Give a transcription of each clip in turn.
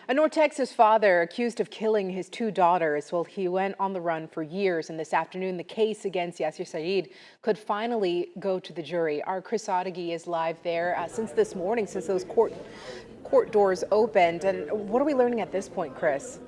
A North Texas father accused of killing his two daughters. Well, he went on the run for years, and this afternoon the case against Yaser Said could finally go to the jury. Our Chris Oddagi is live there since this morning, since those court doors opened. And what are we learning at this point, Chris?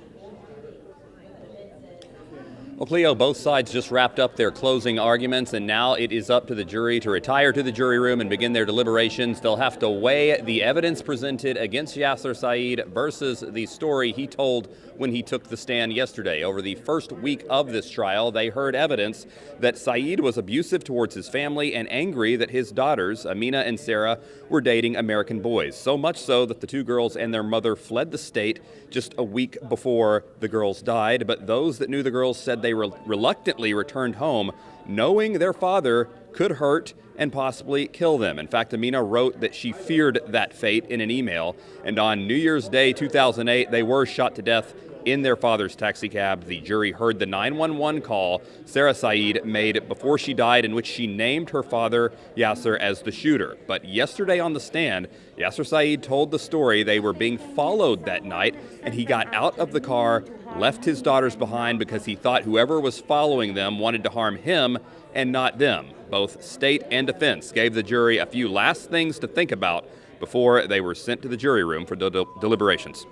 Well, Cleo, both sides just wrapped up their closing arguments, and now it is up to the jury to retire to the jury room and begin their deliberations. They'll have to weigh the evidence presented against Yaser Said versus the story he told when he took the stand yesterday. Over the first week of this trial, they heard evidence that Said was abusive towards his family and angry that his daughters, Amina and Sarah, were dating American boys. So much so that the two girls and their mother fled the state just a week before the girls died. But those that knew the girls said they reluctantly returned home, knowing their father could hurt and possibly kill them. In fact, Amina wrote that she feared that fate in an email. And on New Year's Day 2008, they were shot to death in their father's taxi cab. The jury heard the 911 call Yaser Said made before she died, in which she named her father, Yaser, as the shooter. But yesterday on the stand, Yaser Said told the story they were being followed that night, and he got out of the car, left his daughters behind because he thought whoever was following them wanted to harm him and not them. Both state and defense gave the jury a few last things to think about before they were sent to the jury room for deliberations.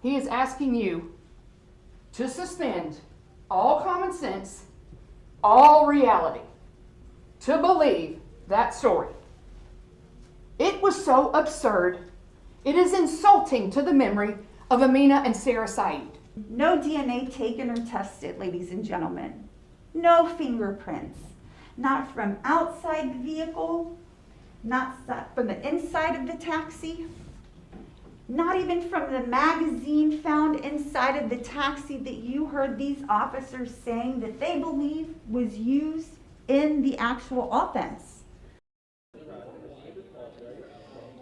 He is asking you to suspend all common sense, all reality, to believe that story. It was so absurd. It is insulting to the memory of Amina and Yaser Said. No DNA taken or tested, ladies and gentlemen. No fingerprints. Not from outside the vehicle, not from the inside of the taxi, not even from the magazine found inside of the taxi that you heard these officers saying that they believe was used in the actual offense.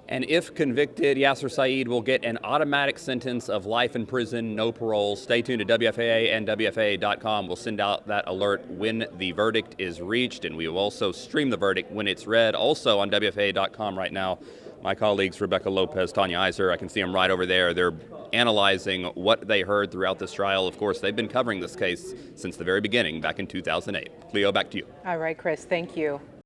And if convicted, Yaser Said will get an automatic sentence of life in prison, no parole. Stay tuned to WFAA and WFAA.com. We'll send out that alert when the verdict is reached, and we will also stream the verdict when it's read. Also on WFAA.com right now, my colleagues Rebecca Lopez, Tanya Yaser, I can see them right over there. They're analyzing what they heard throughout this trial. Of course, they've been covering this case since the very beginning, back in 2008. Cleo, back to you. All right, Chris, thank you.